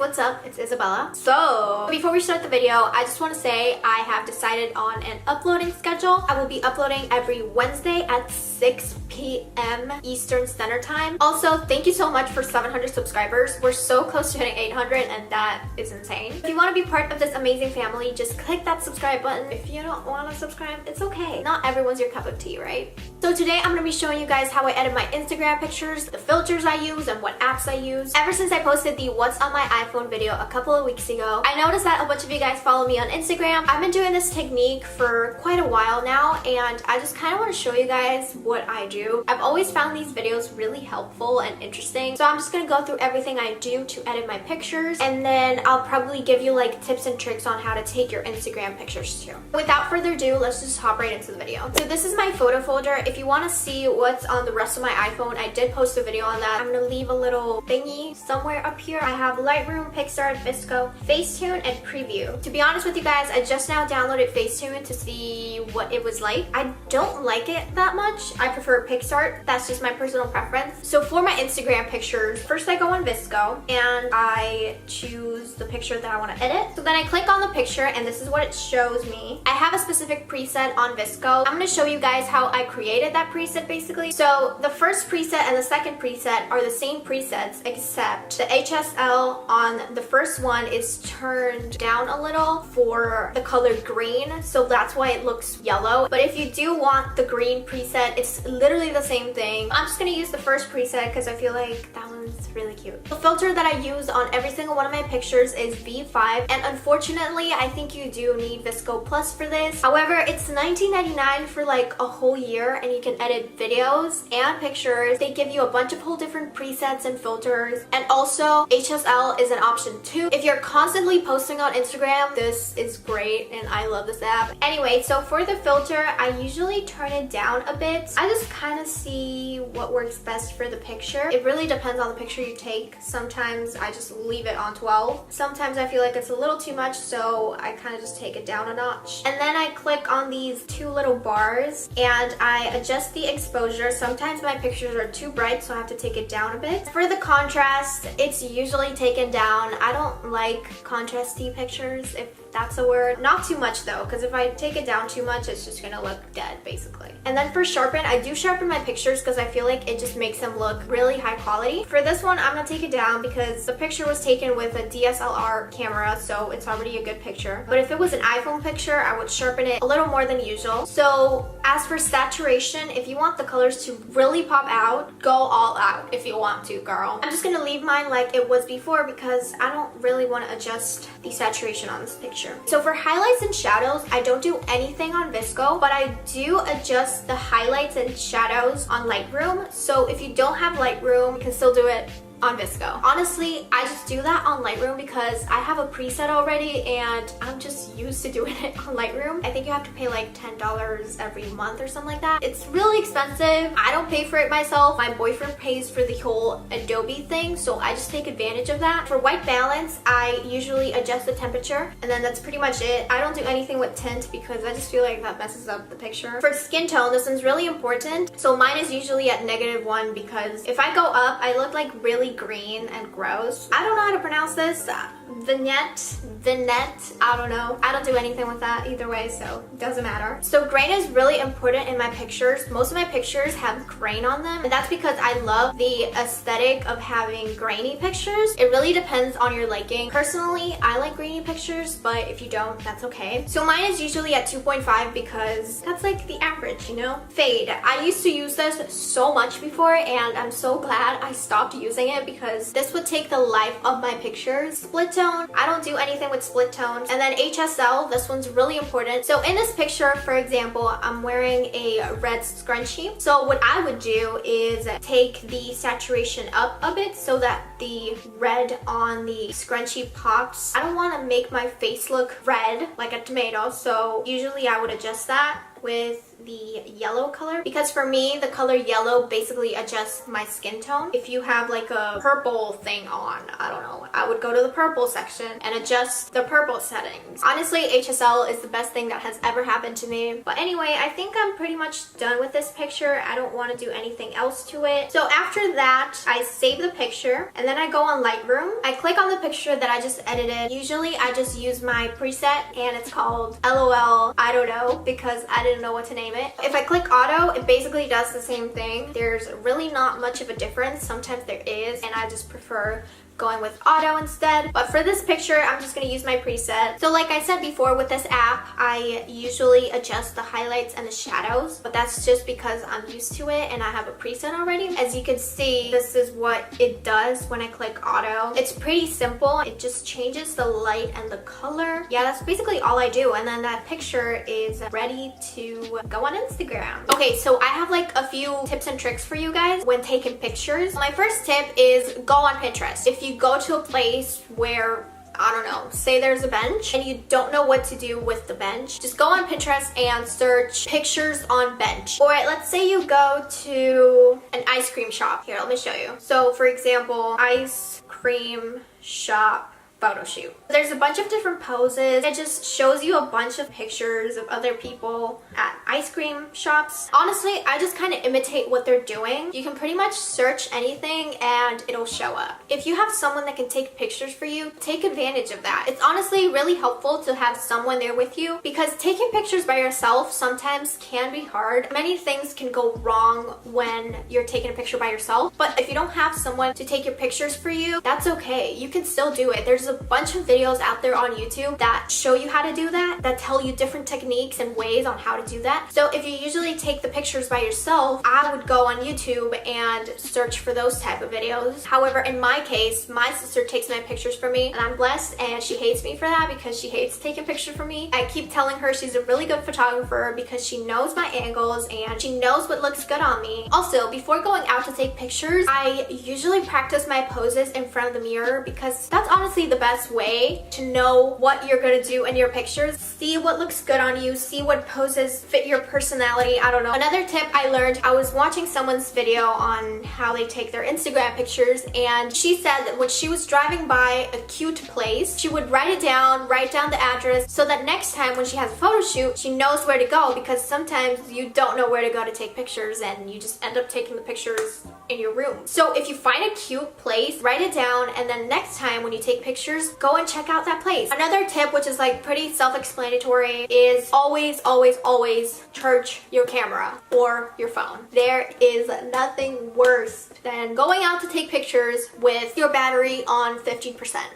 what's up? It's Isabella. So before we start the video, I just want to say I have decided on an uploading schedule. I will be uploading every Wednesday at 6 p.m. Eastern Standard Time. Also, thank you so much for 700 subscribers. We're so close to hitting 800 and that is insane. If you want to be part of this amazing family, just click that subscribe button. If you don't want to subscribe, it's okay. Not everyone's your cup of tea, right? So today I'm going to be showing you guys how I edit my Instagram pictures, the filters I use, and what apps I use. Ever since I posted the What's on my iPhone video a couple of weeks ago, I noticed that a bunch of you guys follow me on Instagram. I've been doing this technique for quite a while now, and I just kind of want to show you guys what I do. I've always found these videos really helpful and interesting, so I'm just going to go through everything I do to edit my pictures, and then I'll probably give you like tips and tricks on how to take your Instagram pictures too. Without further ado, let's just hop right into the video. So this is my photo folder. If you want to see what's on the rest of my iPhone, I did post a video on that. I'm going to leave a little thingy somewhere up here. I have Lightroom, Pixar, VSCO, Facetune, and Preview. To be honest with you guys, I just now downloaded Facetune to see what it was like. I don't like it that much. I prefer Pixar. That's just my personal preference. So for my Instagram pictures, first I go on VSCO and I choose the picture that I want to edit. So then I click on the picture and this is what it shows me. I have a specific preset on VSCO. I'm going to show you guys how I created that preset basically. So the first preset and the second preset are the same presets, except the HSL on the first one is turned down a little for the color green, so that's why it looks yellow. But if you do want the green preset, it's literally the same thing. I'm just gonna use the first preset because I feel like that one's really cute. The filter that I use on every single one of my pictures is V5, and unfortunately I think you do need VSCO Plus for this. However, it's $19.99 for like a whole year, and you can edit videos and pictures. They give you a bunch of whole different presets and filters, and also HSL is an option too. If you're constantly posting on Instagram, this is great and I love this app. Anyway, so for the filter, I usually turn it down a bit. I just kind of see what works best for the picture. It really depends on the picture you take. Sometimes I just leave it on 12. Sometimes I feel like it's a little too much, so I kind of just take it down a notch. And then I click on these two little bars and I adjust the exposure. Sometimes my pictures are too bright, so I have to take it down a bit. For the contrast, it's usually taken down. I don't like contrasty pictures, if that's a word. Not too much though, because if I take it down too much, it's just gonna look dead basically. And then for sharpen, I do sharpen my pictures because I feel like it just makes them look really high quality. For this one, I'm gonna take it down because the picture was taken with a DSLR camera, so it's already a good picture. But if it was an iPhone picture, I would sharpen it a little more than usual. So as for saturation, if you want the colors to really pop out, go all out if you want to, girl. I'm just gonna leave mine like it was before because I don't really want to adjust the saturation on this picture. So for highlights and shadows, I don't do anything on VSCO, but I do adjust the highlights and shadows on Lightroom. So if you don't have Lightroom, you can still do it on VSCO. Honestly, I just do that on Lightroom because I have a preset already and I'm just used to doing it on Lightroom. I think you have to pay like $10 every month or something like that. It's really expensive. I don't pay for it myself. My boyfriend pays for the whole Adobe thing, so I just take advantage of that. For white balance, I usually adjust the temperature and then that's pretty much it. I don't do anything with tint because I just feel like that messes up the picture. For skin tone, this one's really important. So mine is usually at -1 because if I go up, I look like really green and gross. I don't know how to pronounce this. Vignette, I don't know. I don't do anything with that either way, so it doesn't matter. So grain is really important in my pictures. Most of my pictures have grain on them, and that's because I love the aesthetic of having grainy pictures. It really depends on your liking. Personally, I like grainy pictures, but if you don't, that's okay. So mine is usually at 2.5 because that's like the average, you know? Fade. I used to use this so much before, and I'm so glad I stopped using it because this would take the life of my pictures. Split tone, I don't do anything with split tones. And then HSL, this one's really important. So in this picture, for example, I'm wearing a red scrunchie. So what I would do is take the saturation up a bit so that the red on the scrunchie pops. I don't want to make my face look red like a tomato, so usually I would adjust that. with the yellow color, because for me the color yellow basically adjusts my skin tone. If you have like a purple thing on, I don't know, I would go to the purple section and adjust the purple settings. Honestly, HSL is the best thing that has ever happened to me. But anyway, I think I'm pretty much done with this picture. I don't want to do anything else to it. So after that, I save the picture and then I go on Lightroom. I click on the picture that I just edited. Usually I just use my preset and it's called LOL I don't know, because I didn't know what to name it. If I click auto, it basically does the same thing. There's really not much of a difference. Sometimes there is, and I just prefer going with auto instead. But for this picture, I'm just going to use my preset. So like I said before, with this app, I usually adjust the highlights and the shadows, but that's just because I'm used to it and I have a preset already. As you can see, this is what it does when I click auto. It's pretty simple. It just changes the light and the color. Yeah, that's basically all I do. And then that picture is ready to go on Instagram. Okay, so I have like a few tips and tricks for you guys when taking pictures. My first tip is go on Pinterest. If you go to a place where, I don't know, say there's a bench and you don't know what to do with the bench, just go on Pinterest and search pictures on bench. Or let's say you go to an ice cream shop. Here, let me show you. So for example, ice cream shop photo shoot. There's a bunch of different poses. It just shows you a bunch of pictures of other people at ice cream shops. Honestly, I just kind of imitate what they're doing. You can pretty much search anything and it'll show up. If you have someone that can take pictures for you, take advantage of that. It's honestly really helpful to have someone there with you, because taking pictures by yourself sometimes can be hard. Many things can go wrong when you're taking a picture by yourself, but if you don't have someone to take your pictures for you, that's okay. You can still do it. There's a bunch of videos out there on YouTube that show you how to do that, that tell you different techniques and ways on how to do that. So if you usually take the pictures by yourself, I would go on YouTube and search for those type of videos. However, in my case, my sister takes my pictures for me and I'm blessed, and she hates me for that because she hates taking pictures for me. I keep telling her she's a really good photographer because she knows my angles and she knows what looks good on me. Also, before going out to take pictures, I usually practice my poses in front of the mirror, because that's honestly the best way to know what you're gonna do in your pictures. See what looks good on you, see what poses fit your personality. I don't know. Another tip I learned, I was watching someone's video on how they take their Instagram pictures, and she said that when she was driving by a cute place, she would write it down, write down the address, so that next time when she has a photo shoot, she knows where to go, because sometimes you don't know where to go to take pictures and you just end up taking the pictures in your room. So if you find a cute place, write it down, and then next time when you take pictures, go and check out that place. Another tip, which is like pretty self-explanatory, is always, always, always charge your camera or your phone. There is nothing worse than going out to take pictures with your battery on 15%,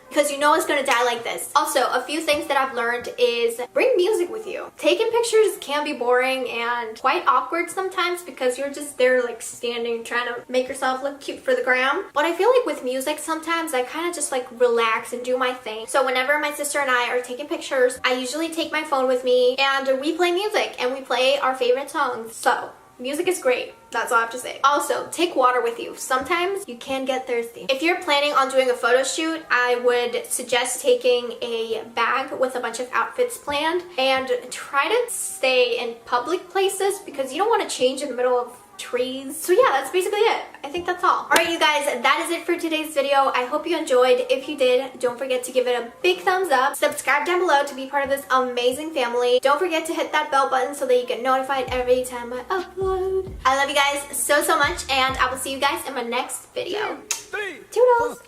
because you know it's gonna die like this. Also, a few things that I've learned is bring music with you. Taking pictures can be boring and quite awkward sometimes because you're just there like standing trying to make yourself look cute for the gram. But I feel like with music sometimes I kind of just like relax and do my thing. So whenever my sister and I are taking pictures, I usually take my phone with me and we play music and we play our favorite songs. So music is great. That's all I have to say. Also, take water with you. Sometimes you can get thirsty. If you're planning on doing a photo shoot, I would suggest taking a bag with a bunch of outfits planned and try to stay in public places, because you don't want to change in the middle of trees. So yeah, that's basically it. I think that's all. Alright you guys, that is it for today's video. I hope you enjoyed. If you did, don't forget to give it a big thumbs up. Subscribe down below to be part of this amazing family. Don't forget to hit that bell button so that you get notified every time I upload. I love you guys so, so much, and I will see you guys in my next video. Toodles!